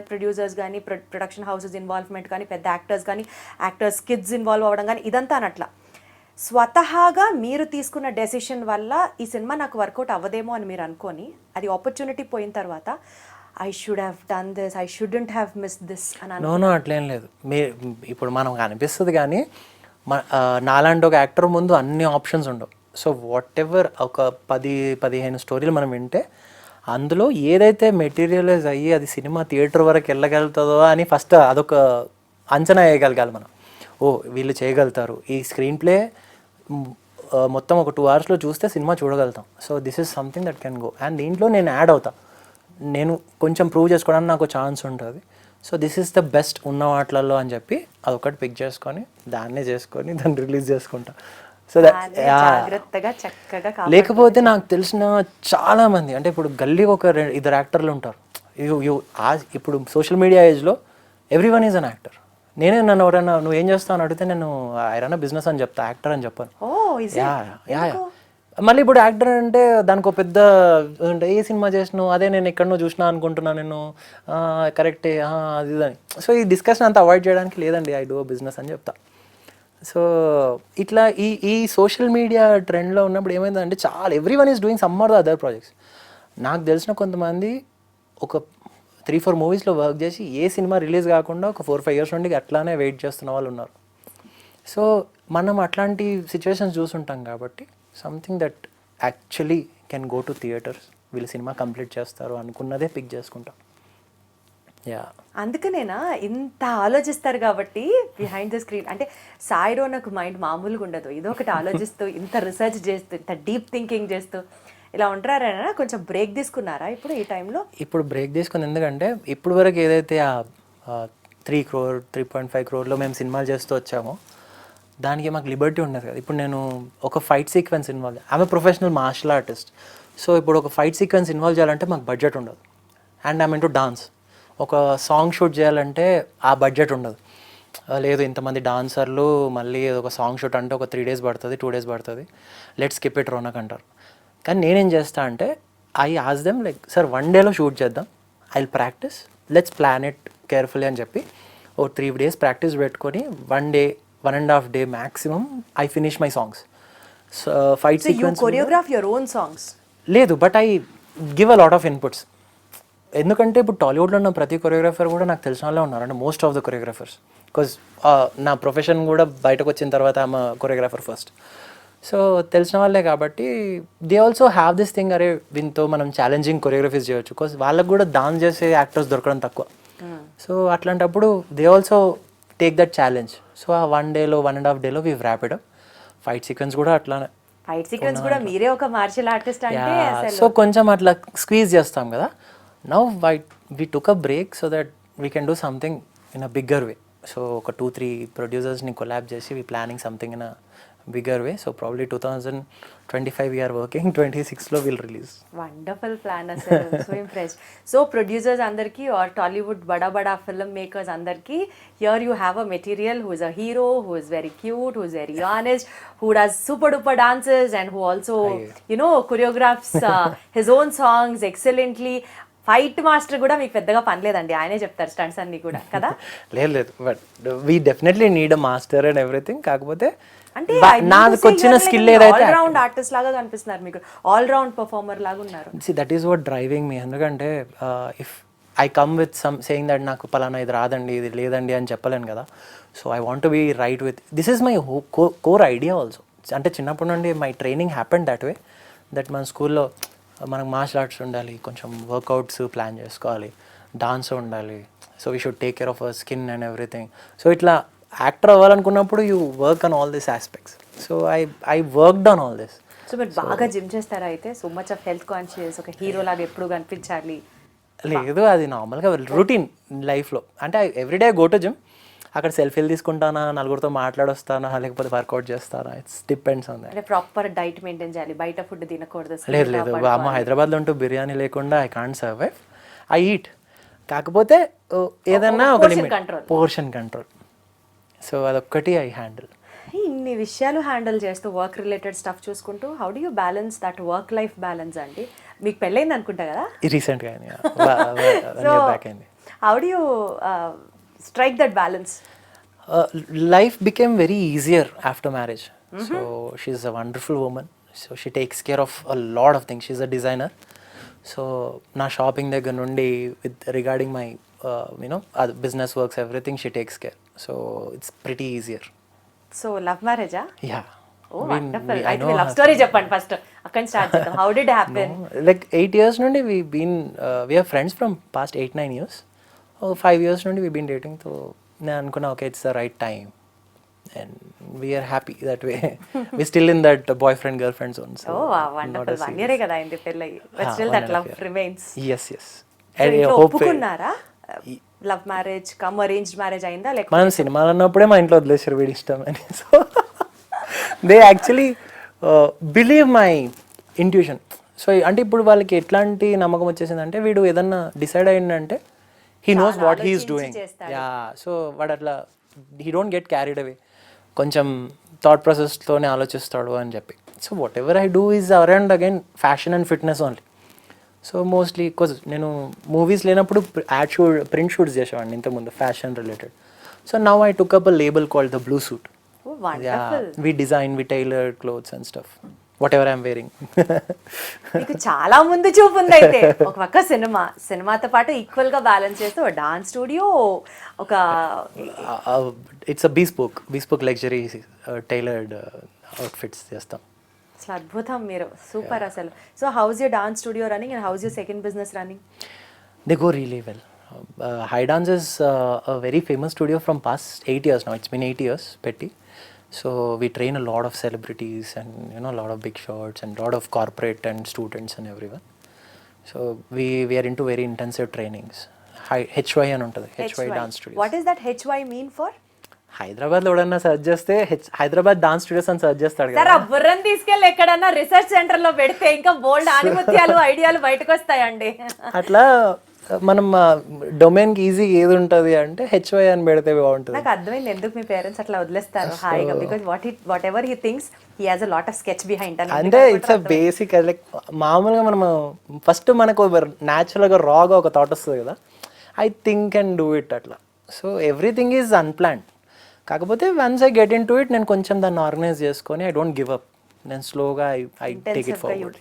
ప్రొడ్యూసర్స్ కానీ, ప్రొడక్షన్ హౌసెస్ ఇన్వాల్వ్మెంట్ కానీ, పెద్ద యాక్టర్స్ కానీ, యాక్టర్స్ కిడ్స్ ఇన్వాల్వ్ అవ్వడం కానీ ఇదంతా అనట్లా, స్వతహాగా మీరు తీసుకున్న డెసిషన్ వల్ల ఈ సినిమా నాకు వర్కౌట్ అవ్వదేమో అని మీరు అనుకొని అది ఆపర్చునిటీ పోయిన తర్వాత I should have done this, I shouldn't have miss this అని. నో అట్లేం లేదు. ఇప్పుడు మనకు అనిపిస్తుంది కానీ నాలాంటి ఒక యాక్టర్ ముందు అన్ని ఆప్షన్స్ ఉండవు. సో వాట్ ఎవర్ ఒక 10-15 స్టోరీలు మనం వింటే అందులో ఏదైతే మెటీరియలైజ్ అయ్యి అది సినిమా థియేటర్ వరకు వెళ్ళగలుగుతుందో అని ఫస్ట్ అదొక అంచనా వేయగలగాలి మనం. ఓ వీళ్ళు చేయగలుగుతారు, ఈ స్క్రీన్ ప్లే మొత్తం ఒక 2 hours చూస్తే సినిమా చూడగలుగుతాం. So this is something that can go. And దీంట్లో నేను యాడ్ అవుతా, నేను కొంచెం ప్రూవ్ చేసుకోవడానికి నాకు ఛాన్స్ ఉంటుంది. So this is the best ఉన్న వాటిలలో అని చెప్పి అదొకటి పిక్ చేసుకొని దాన్ని రిలీజ్ చేసుకుంటా. సో జాగ్రత్తగా చక్కగా. లేకపోతే నాకు తెలిసిన చాలా మంది అంటే ఇప్పుడు గల్లీకి ఒక 2 యాక్టర్లు ఉంటారు. ఇప్పుడు సోషల్ మీడియా ఏజ్లో every one is an actor. నేనే నన్ను ఎవరైనా నువ్వు ఏం చేస్తావు అని అడిగితే నేను ఐరన్ బిజినెస్ అని చెప్తా, యాక్టర్ అని చెప్పాను. మళ్ళీ ఇప్పుడు యాక్టర్ అంటే దానికి ఒక పెద్ద అంటే ఏ సినిమా చేసినావు, అదే నేను ఎక్కడనో చూసినా అనుకుంటున్నా నేను, కరెక్టే అది అని. సో ఈ డిస్కషన్ అంతా అవాయిడ్ చేయడానికి లేదండి, ఐ డూ బిజినెస్ అని చెప్తా. సో ఇట్లా ఈ సోషల్ మీడియా ట్రెండ్లో ఉన్నప్పుడు ఏమైందంటే చాలా every one is doing some or the other projects. నాకు తెలిసిన కొంతమంది ఒక 3-4 మూవీస్లో వర్క్ చేసి ఏ సినిమా రిలీజ్ కాకుండా ఒక 4-5 years నుండి అట్లానే వెయిట్ చేస్తున్న వాళ్ళు ఉన్నారు. సో మనం అట్లాంటి సిచ్యువేషన్స్ చూసుంటాం కాబట్టి something that actually can go to theatres, వీళ్ళు సినిమా కంప్లీట్ చేస్తారు అనుకున్నదే పిక్ చేసుకుంటాం. యా, అందుకనేనా ఇంత ఆలోచిస్తారు కాబట్టి బిహైండ్ ద స్క్రీన్. అంటే సాయి రోనక్ మైండ్ మామూలుగా ఉండదు, ఏదో ఒకటి ఆలోచిస్తూ ఇంత రీసెర్చ్ చేస్తూ ఇంత డీప్ థింకింగ్ చేస్తూ ఇలా ఉంటారైనా. కొంచెం బ్రేక్ తీసుకున్నారా ఇప్పుడు ఈ టైంలో? ఇప్పుడు బ్రేక్ తీసుకుంది ఎందుకంటే ఇప్పుడు వరకు ఏదైతే ఆ 3 crore 3.5 crore మేము సినిమాలు చేస్తూ వచ్చామో దానికి మాకు లిబర్టీ ఉండదు కదా. ఇప్పుడు నేను ఒక ఫైట్ సీక్వెన్స్ ఇన్వాల్వ్, ఆమె ప్రొఫెషనల్ మార్షల్ ఆర్టిస్ట్. సో ఇప్పుడు ఒక ఫైట్ సీక్వెన్స్ ఇన్వాల్వ్ చేయాలంటే మాకు బడ్జెట్ ఉండదు. And I'm into dance. ఒక సాంగ్ షూట్ చేయాలంటే ఆ బడ్జెట్ ఉండదు. లేదు ఇంతమంది డాన్సర్లు మళ్ళీ ఒక సాంగ్ షూట్ అంటే ఒక 3 days పడుతుంది, 2 days పడుతుంది, లెట్స్ స్కిప్ ఇట్ రోనక్ అంటారు. కానీ నేనేం చేస్తా అంటే I ask them like sir 1 day shoot చేద్దాం, I will practice, let's plan it carefully అని చెప్పి ఓ 3 days ప్రాక్టీస్ పెట్టుకొని 1 day 1.5 day maximum I finish my songs. So fight sequence choreograph your own songs లేదు, but I give a lot of inputs. ఎందుకంటే ఇప్పుడు టాలీవుడ్లో ఉన్న ప్రతి కొరియోగ్రాఫర్ కూడా నాకు తెలిసిన వాళ్ళే ఉన్నారు, అంటే most of the choreographers. Because నా ప్రొఫెషన్ కూడా బయటకు వచ్చిన తర్వాత ఆమె కొరియోగ్రాఫర్ ఫస్ట్. సో తెలిసిన వాళ్ళే కాబట్టి they also have this thing, అరే వీళ్ళతో మనం ఛాలెంజింగ్ కొరియోగ్రఫీస్ చేయొచ్చు. బికాజ్ వాళ్ళకు కూడా డాన్స్ చేసే యాక్టర్స్ దొరకడం తక్కువ. సో అట్లాంటప్పుడు they also take that challenge. So ఆ 1 డేలో 1.5 డేలో we wrap it up. Fight sequence కూడా అట్లానే. ఫైట్ సీక్వెన్స్ కూడా మీరే ఒక మార్షల్ ఆర్టిస్ట్ అంటే సో కొంచెం అట్లా స్క్వీజ్ చేస్తాం కదా. Now we took a break so that we can do something in a bigger way. So ఒక 2-3 ప్రొడ్యూసర్స్ని కొలాబ్ చేసి we planning something in a bigger way. So probably 2025 we're working, 26లో will release. Wonderful plan అసలు. So impressed. So producers అందరికీ or Tollywood బడా బడా film makers అందరికీ here you have a material who is a hero, who is very cute, who is very honest, who does super duper dances and who also choreographs his own songs excellently. Fight master కూడా మీకు పెద్దగా పని లేదండి, ఆయనే చెప్తారు stunts అన్ని కూడా కదా. లేదు but we definitely need a master and everything. కాకపోతే అంటే నాకు వచ్చిన స్కిల్ ఏదైతే ఆల్ రౌండ్ ఆర్టిస్ట్ లాగా కనిపిస్తున్నారు, మీకు ఆల్ రౌండ్ పర్ఫార్మర్ లాగా ఉన్నారు. That is what driving me. ఎందుకంటే if I come with some saying that నాకు పలానా ఇది రాదండి, ఇది లేదండి అని చెప్పలేను కదా. So I want to be right with this is my core idea also. అంటే చిన్నప్పటి నుండి my training happen that way, that మన స్కూల్లో మనకు మార్షల్ ఆర్ట్స్ ఉండాలి, కొంచెం వర్కౌట్స్ ప్లాన్ చేసుకోవాలి, డాన్స్ ఉండాలి. So we should take care of our skin and everything. So ఇట్లా యాక్టర్ అవ్వాలనుకున్నప్పుడు you work on all this aspects. So I worked on all this. So మీరు బాగా జిమ్ చేస్తారా అయితే? So much of health conscious, ఒక hero లాగా ఎప్పుడు కనిపించాలి? లేదు, అది నార్మల్గా రొటీన్ లైఫ్లో. అంటే ఎవ్రీడే గో టు జిమ్. అక్కడ సెల్ఫీలు తీసుకుంటానా, నలుగురితో మాట్లాడొస్తానా, లేకపోతే వర్కౌట్ చేస్తానా, ఇట్స్ డిపెండ్స్ ఆన్ దట్. అంటే ప్రాపర్ డైట్ మెయింటైన్ చేయాలి, బయట ఫుడ్ తినకూడదు. లేదు అమ్మ, హైదరాబాద్లో ఉంటూ బిర్యానీ లేకుండా I can't survive. I eat, కాకపోతే ఏదన్నా ఒక పోర్షన్ కంట్రోల్. సో అదొక్కటి ఐ హ్యాండిల్. ఇన్ని విషయాలు హ్యాండిల్ చేస్తూ వర్క్ రిలేటెడ్ స్టఫ్ చూసుకుంటూ how do you balance that work life balance అండి? మీకు పెళ్ళైంది అనుకుంటా కదా రీసెంట్గా? How do you strike that balance? Life became very easier after marriage. So she's a wonderful woman. So she takes care of a lot of things. She's a designer. So na shopping దగ్గర నుండి with regarding my business works, everything she takes care. So it's pretty easier. So love marriage ah? Yeah. Oh wonderful. I know love story చెప్పండి first, అక్కడ start చేద్దాం. How did it happen? Like 8 years నుండి we are friends from past 8-9 years. 5 years నుండి we been dating. So నేను అనుకున్నా okay it's the right time and we're happy that way. We still in that boy friend girl friend zone. So wonderful. 1 year కదా అయింది పెళ్ళై, but still that love remains. yes and I hope ఒప్పుకున్నారా? Love marriage come arranged marriage అయిందా లేకపోతే? మనం సినిమాలు అన్నప్పుడే మా ఇంట్లో వదిలేసారు వీడి ఇష్టం అని. So they actually believe my intuition. So అంటే ఇప్పుడు వాళ్ళకి ఎట్లాంటి నమ్మకం వచ్చేసిందంటే వీడు ఏదన్నా decide అయ్యిందంటే he knows what he is doing. Yeah, so వాడు అట్లా he don't get carried away. కొంచెం థాట్ ప్రాసెస్తోనే ఆలోచిస్తాడు అని చెప్పి. So what ever I do is around again fashion and fitness only. So mostly because నేను మూవీస్ లేనప్పుడు print shoots చేసేవాడిని ఇంతకుముందు fashion related. So now I took up a label called the blue suit. We design, we tailor clothes and stuff what ever I'm wearing. మీకు చాలా ముందు చూపు ఉంది అయితే. ఒక పక్క సినిమాతో పాటు ఈక్వల్ గా బ్యాలెన్స్ చేస్తూ ఒక డాన్స్ స్టూడియో, ఒక it's a bespoke luxury tailored outfits చేస్తాం. అసలు అద్భుతం మీరు, సూపర్ అసలు. So how's your dance studio running and how's your second business running? They go really well. High Dance is a very famous studio from past 8 years now. It's been 8 years పెట్టి. So we train a lot of celebrities and a lot of big shots and lot of corporate and students and everyone. So we are into very intensive trainings. HY అని ఉంటుంది, HY Dance Studios. What does that HY mean for? హైదరాబాద్లో ఎవడన్నా search చేస్తే Hyderabad dance studios అని search చేస్తాడు కదా. బుర్రని తీసుకెళ్ళి ఎక్కడన్నా రీసెర్చ్ సెంటర్ లో పెడితే ఇంకా బోల్డ్ ఆనిముత్యాలు ఐడియాలు బయటకు వస్తాయండి. అట్లా మనం డొమైన్కి ఈజీ ఏది ఉంటుంది అంటే హెచ్వై అని పెడితే బాగుంటుంది. నాకు అర్థమైంది ఎందుకు మీ పేరెంట్స్ అట్లా వదిలేస్తారు హాయిగా, because what ever he thinks he has a lot of sketch behind. అంటే ఇట్స్ అ బేసిక్ లైక్ మామూలుగా మనం ఫస్ట్ మనకు న్యాచురల్గా రాగా ఒక థాట్ వస్తుంది కదా, I think and do it అట్లా. So everything is unplanned. కాకపోతే once I get in to it నేను కొంచెం దాన్ని ఆర్గనైజ్ చేసుకొని ఐ డోంట్ గివ్ అప్. నేను స్లోగా I take it forward.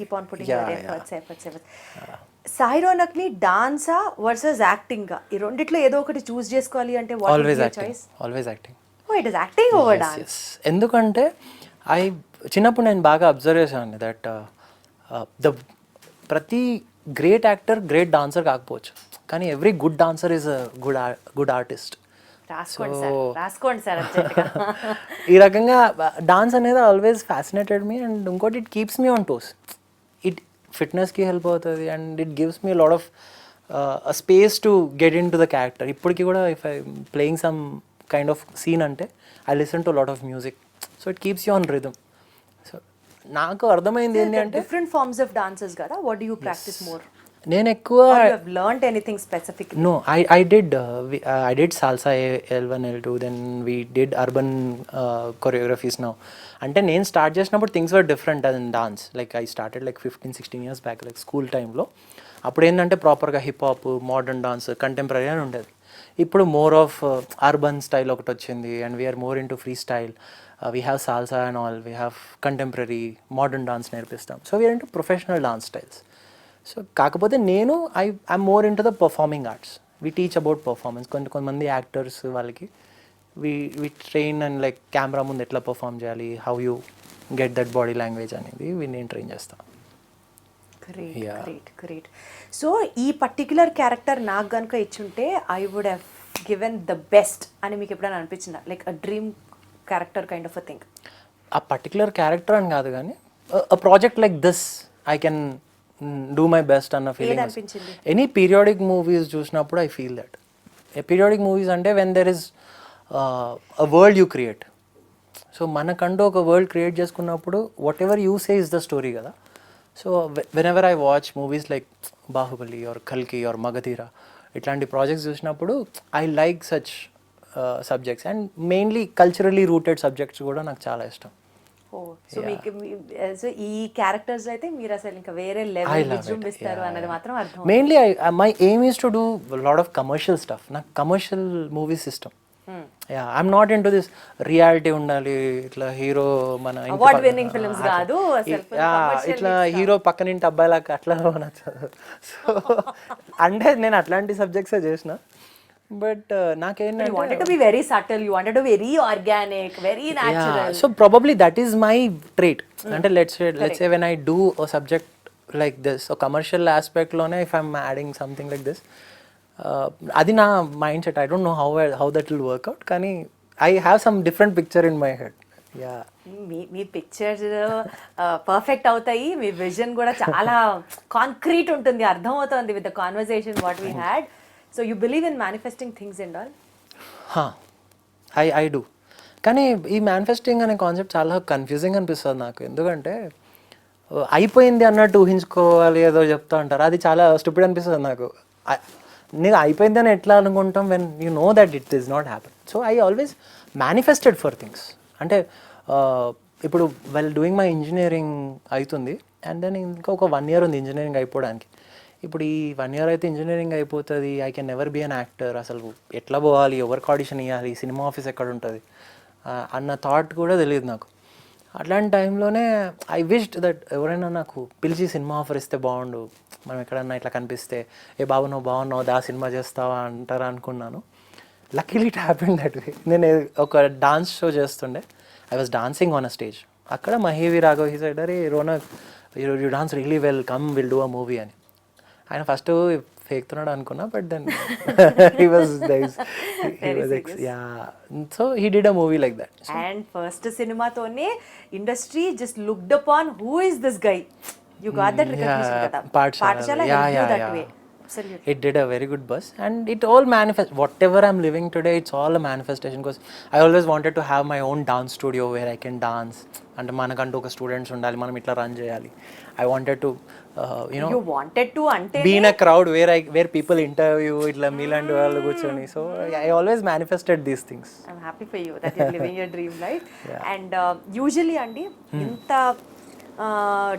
Sai Ronak ని డాన్సా వర్సెస్ యాక్టింగ్, ఈ రెండిట్లో ఏదో ఒకటి చూస్ చేసుకోవాలి అంటే always acting. It is acting over dance. ఎందుకంటే చిన్నప్పుడు నేను బాగా అబ్జర్వ్ చేశాను దట్ ప్రతి గ్రేట్ యాక్టర్ గ్రేట్ డాన్సర్ కాకపోవచ్చు. కానీ every good dancer is a good artist. రాసుకోండి సార్ అర్జెంట్గా. ఈ రకంగా డాన్స్ అనేది ఆల్వేస్ ఫ్యాసినేటెడ్ మీ. అండ్ ఇంకోటి it keeps me on toes. ఇట్ ఫిట్నెస్కి హెల్ప్ అవుతుంది and it gives me lot of space to get in to the character. ఇప్పటికి కూడా if I playing some kind of scene అంటే I listen to lot of music. So it keeps you on rhythm. So నాకు అర్థమైంది ఏంటి అంటే different forms of dances కదా, what do you practice more? నేను ఎక్కువ learned anything specific? No, I did salsa L1 L2, then we did urban choreographies now. అంటే నేను start చేసినప్పుడు things were different on dance. Like I started like 15-16 years back, like school టైంలో. అప్పుడు ఏంటంటే ప్రాపర్గా hip hop, modern dance, contemporary అని ఉండేది. ఇప్పుడు మోర్ ఆఫ్ అర్బన్ స్టైల్ ఒకటి వచ్చింది and we're more in to free style. We have salsa and all, we have contemporary, modern dance నేర్పిస్తాం. So we're in to professional dance styles. So కాకపోతే నేను I'm more in to the performing arts. We teach about performance. కొంతమంది actors వాళ్ళకి we train and like camera ముందు ఎట్లా perform చేయాలి, how you get that body language అనేది నేను train చేస్తాను. గ్రేట్. సో ఈ పర్టిక్యులర్ క్యారెక్టర్ నాకు కనుక ఇచ్చుంటే I would have given the best అని మీకు ఎప్పుడైనా అనిపించిందా? Like a dream character kind of a thing. ఆ పర్టికులర్ క్యారెక్టర్ అని కాదు కానీ a project like this I can do my best అన్న ఫీలింగ్. అనిపించింది ఎనీ పీరియాడిక్ మూవీస్ చూసినప్పుడు I feel that. Periodic movies అంటే when there is a world you create. So మనకంటూ ఒక వరల్డ్ క్రియేట్ చేసుకున్నప్పుడు whatever you say is the story కదా. So whenever I watch movies like Baahubali or కల్కి or Magadheera, ఇట్లాంటి projects చూసినప్పుడు I like such subjects and mainly culturally rooted subjects కూడా నాకు చాలా ఇష్టం. సో మీకు సో ఈ క్యారెక్టర్స్ అయితే మీరు అసలు ఇంకా వేరే లెవెల్ విజృంభిస్తారు అన్నది మాత్రం అర్థం. Mainly my aim is to do lot of commercial stuff. నాకు కమర్షియల్ మూవీస్ ఇష్టం. I'm not in to this reality ఉండాలి, ఇట్లా హీరో మన అవార్డ్ విన్నింగ్ ఫిల్మ్స్ కాదు, ఇట్లా హీరో పక్కనింటి అబ్బాయిలాగా అట్లా నచ్చదు. సో అంటే నేను అట్లాంటి సబ్జెక్ట్సే చేసిన. బట్ నాకేంటంటే you wanted to be very subtle, you wanted to be very organic, very natural. So probably that is my trait. Ante let's say when I do a subject like this, a commercial aspect lone if I'm adding something like this, adi na mindset. I don't know how that will work out, kani I have some different picture in my head. Yeah, me pictures perfect అవుతాయి, మీ vision కూడా చాలా concrete ఉంటుంది, అర్థమవుతుంది with the conversation what we had. So you believe in manifesting things and all? I do. కానీ ఈ manifesting అనే concept చాలా confusing అనిపిస్తుంది నాకు. ఎందుకంటే అయిపోయింది అన్నట్టు ఊహించుకోవాలి ఏదో చెప్తా అంటారు, అది చాలా స్టూపిడ్ అనిపిస్తుంది నాకు. నేను అయిపోయింది అని ఎట్లా అనుకుంటాం when you know that it is not happen. So I always manifested for things. అంటే ఇప్పుడు వెల్ డూయింగ్ మై ఇంజనీరింగ్ అవుతుంది అండ్ దెన్ ఇంకా ఒక 1 year ఉంది ఇంజనీరింగ్ అయిపోవడానికి. ఇప్పుడు ఈ 1 year అయితే ఇంజనీరింగ్ అయిపోతుంది, I can never be an actor. అసలు ఎట్లా పోవాలి, ఎవరికి ఆడిషన్ ఇవ్వాలి, సినిమా ఆఫీస్ ఎక్కడ ఉంటుంది అన్న థాట్ కూడా తెలియదు నాకు. అట్లాంటి టైంలోనే ఐ విష్డ్ దట్ ఎవరైనా నాకు పిలిచి సినిమా ఆఫర్ ఇస్తే బాగుండు, మనం ఎక్కడన్నా ఇట్లా కనిపిస్తే ఏ బాబు నువ్వు బాగున్నావు దా సినిమా చేస్తావా అంటారా అనుకున్నాను. Luckily it happen that way. నేను ఒక డాన్స్ షో చేస్తుండే, I was dancing on a stage. అక్కడ మహేవి రాఘవ్ హీ సైడ్ అరే Ronak you dance really well, come will do a movie అని. ఆయన ఫస్ట్ ఫేక్తున్నాడు అనుకున్నా, but then so he did a movie like that. And first సినిమాతోనే industry just looked upon who is this guy, you got that recognition కదా. పాఠశాల that way. Absolutely. It did a very good buzz and it all manifest. Whatever I'm living today, it's all a manifestation because I always wanted to have my own dance studio where I can dance. And manakantu oka students undali, manam itla run cheyali. I wanted to you wanted to ante be in a crowd where people interview itla meelanti vallu kuchoni. So I always manifested these things. I'm happy for you that you're living your dream life. Yeah. And usually andi inta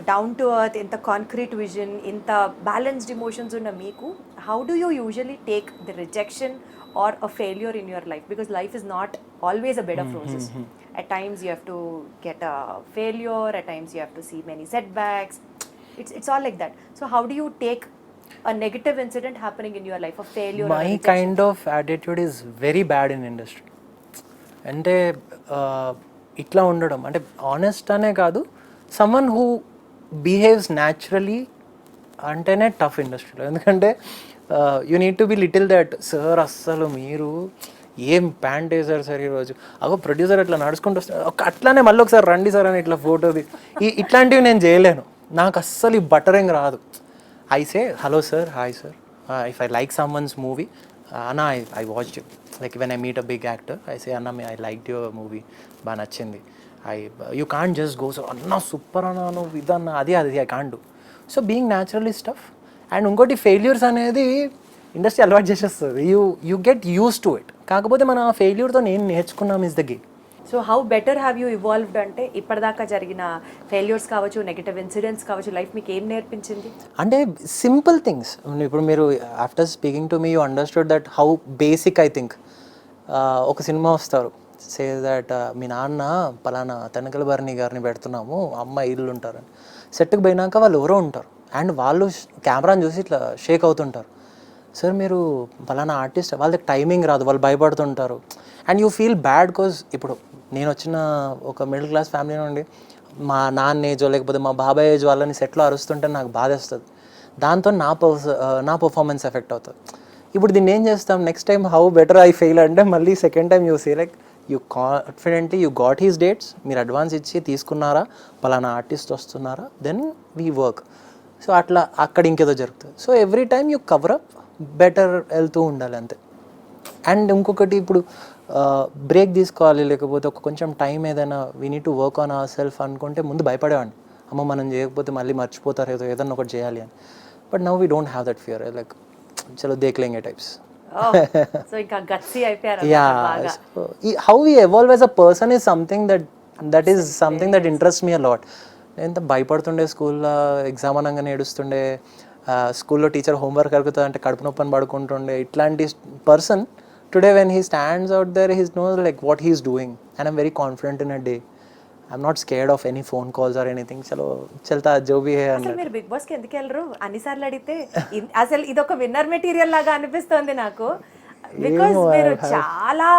down to earth, ఇంత concrete vision, ఇంత balanced emotions ఉన్న మీకు how do you usually take the rejection or a failure in your life? Because life is not always a bed of roses. At times you have to get a failure, at times you have to see many setbacks. It's all like that. So how do you take a negative incident happening in your life, a failure? My kind of attitude is very bad in industry. అంటే ఇట్లా ఉండడం అంటే honest అనే కాదు, someone who behaves naturally అంటేనే tough ఇండస్ట్రీలో. ఎందుకంటే you need to be little that sir అస్సలు మీరు ఏం ప్యాంట్ వేసారు సార్ ఈరోజు అగో ప్రొడ్యూసర్ అట్లా నడుచుకుంటూ వస్తారు అట్లానే మళ్ళీ ఒకసారి రండి సార్ అని ఇట్లా ఫోటోది ఇట్లాంటివి నేను చేయలేను నాకు అస్సలు ఈ బటరింగ్ రాదు I say hello sir hi sir if I like someone's movie అన్న I watched you like when I meet a big actor I say అన్న ఐ లైక్ యువర్ మూవీ బాగా నచ్చింది you can't just go so అన్న super అన్న నువ్వు ఇదన్న అది I can't do so being naturally stuff and ఇంకోటి ఫెయిల్యూర్స్ అనేది ఇండస్ట్రీ అలవాటు చేసేస్తుంది you get use to it కాకపోతే మన ఆ ఫెయిల్యూర్తో నేను నేర్చుకున్నాం is the game so how better have you evolved అంటే ఇప్పటిదాకా జరిగిన ఫెయిల్యూర్స్ కావచ్చు నెగటివ్ ఇన్సిడెంట్స్ కావచ్చు లైఫ్ మీకు ఏం నేర్పించింది అంటే సింపుల్ థింగ్స్ ఇప్పుడు మీరు after speaking to me you understood that how basic I think ఒక సినిమా వస్తారు సే దట్ మీ నాన్న పలానా తనకల భరణి గారిని పెడుతున్నాము అమ్మ ఇల్లు ఉంటారని సెట్కి పోయినాక వాళ్ళు ఎవరో ఉంటారు అండ్ వాళ్ళు కెమెరాని చూసి ఇట్లా షేక్ అవుతుంటారు సార్ మీరు పలానా ఆర్టిస్ట్ వాళ్ళకి టైమింగ్ రాదు వాళ్ళు భయపడుతుంటారు and you feel bad because ఇప్పుడు నేను వచ్చిన ఒక మిడిల్ క్లాస్ ఫ్యామిలీ నుండి మా నాన్న ఏజో లేకపోతే మా బాబాయ్ ఏజ్ వాళ్ళని సెట్లో అరుస్తుంటే నాకు బాధ వస్తుంది దాంతో నా పర్ఫార్మెన్స్ ఎఫెక్ట్ అవుతుంది ఇప్పుడు దీన్ని ఏం చేస్తాం next time how better I fail అంటే మళ్ళీ second time you see like you confidently you got his dates మీరు అడ్వాన్స్ ఇచ్చి తీసుకున్నారా పలానా ఆర్టిస్ట్ వస్తున్నారా దెన్ వీ వర్క్ సో అట్లా అక్కడ ఇంకేదో జరుగుతుంది so every time you cover up better వెళ్తూ ఉండాలి అంతే అండ్ ఇంకొకటి ఇప్పుడు బ్రేక్ తీసుకోవాలి లేకపోతే ఒక కొంచెం టైం ఏదైనా we need to work on our self అనుకుంటే ముందు భయపడేవాడిని అమ్మ మనం చేయకపోతే మళ్ళీ మర్చిపోతారు ఏదైనా ఒకటి చేయాలి అని but now we don't have that fear like చలో దేఖ్లేంగే టైప్స్ సో ఇంకా గట్సీ అయిపోయారు how we evolve as a person is something that is something that interest me a lot ఎంత భయపడుతుండే స్కూల్లో ఎగ్జామ్ అనగానే ఏడుస్తుండే స్కూల్లో టీచర్ హోంవర్క్ అడుగుతుంది అంటే కడుపు నొప్పని పడుకుంటుండే ఇట్లాంటి person today when he stands out there he's knows like what he's doing and I'm very confident in a day I'm not scared of any phone calls or anything చలో చల్తా జో be హే అసలు మీరు బిగ్ బాస్కి ఎందుకు వెళ్ళరు అన్నిసార్లు అడిగితే అసలు ఇది ఒక విన్నర్ మెటీరియల్ లాగా అనిపిస్తుంది నాకు బికాజ్ మీరు చాలా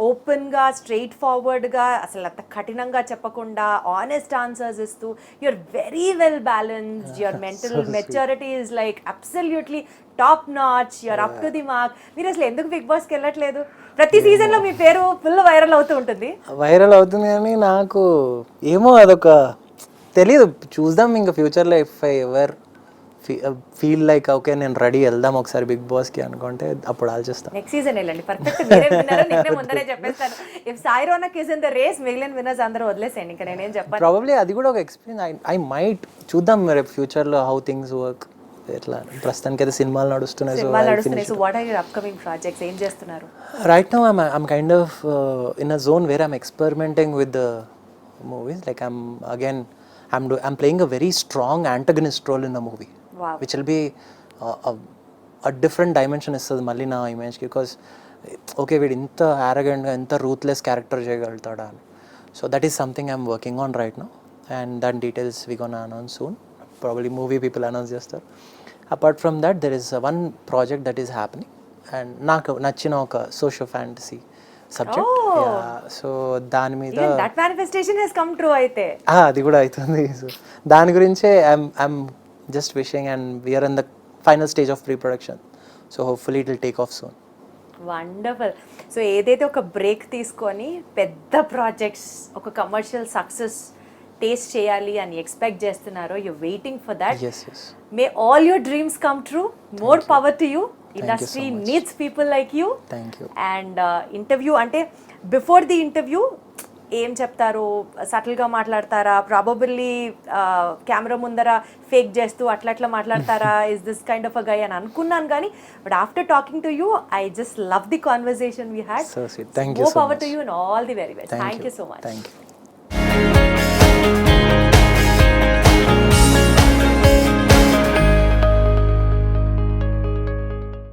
ఓపెన్గా స్ట్రైట్ ఫార్వర్డ్గా అసలు అంత కఠినంగా చెప్పకుండా ఆనెస్ట్ ఆన్సర్స్ ఇస్తూ you're very well balanced your mental maturity is like absolutely top notch you're up to the mark మీరు అసలు ఎందుకు బిగ్ బాస్కి వెళ్ళట్లేదు ప్రతి సీజన్లో మీ పేరు ఫుల్ వైరల్ అవుతూ ఉంటుంది కానీ నాకు ఏమో అదొక తెలియదు చూద్దాం ఇంకా ఫ్యూచర్లో if I ever feel like okay నేను రెడీ వెళ్దాం ఒకసారి బిగ్ బాస్కి అనుకుంటే అప్పుడు ఆలోచిస్తాను నెక్స్ట్ సీజన్ వెళ్ళండి పర్ఫెక్ట్ మీరే విన్నర్ నేనే ముందరే చెప్పేస్తాను if Sai Ronak is in the race మిగిలిన విన్నర్స్ అందరూ వదిలేసేయండి ఇంకా నేనేం చెప్పాను ప్రాబబ్లీ అది కూడా ఒక ఎక్స్పీరియన్స్ ఐ మైట్ చూద్దాం మరి ఫ్యూచర్లో హౌ థింగ్స్ వర్క్ ఎట్లా ప్రస్తుతానికి అయితే సినిమాలు నడుస్తున్నాయి so what are your upcoming projects ఏం చేస్తున్నారు right now I'm kind of in a zone where I'm experimenting with the movies like I'm playing a very strong antagonist role in the movie. Wow. Which will be a different dimension istadi malli na image because okay veed inta arrogant ga inta ruthless character cheyagaltada ani so that is something I'm working on right now and that details we gonna announce soon probably movie people announce chestaru apart from that there is one project that is happening and naaku nachina oka social fantasy subject so దాని మీద that manifestation has come true అయితే అది కూడా అవుతుంది so దాని గురించే I'm just wishing and we're in the final stage of pre production so hopefully it will take off soon wonderful so ఏదైతే ఒక బ్రేక్ తీసుకొని పెద్ద ప్రాజెక్ట్స్ ఒక కమర్షియల్ సక్సెస్ టేస్ట్ చేయాలి అని ఎక్స్పెక్ట్ చేస్తున్నారో you waiting for that may all your dreams come true more power to you industry needs people like you and interview అంటే before the interview ఏం చెప్తారు సటిల్గా మాట్లాడతారా ప్రాబబిల్లీ కెమెరా ముందర ఫేక్ చేస్తూ అట్లా మాట్లాడతారా is this kind of a guy అని అనుకున్నాను కానీ but after talking to you I just love the conversation we had more power to you and all the very best thank you so much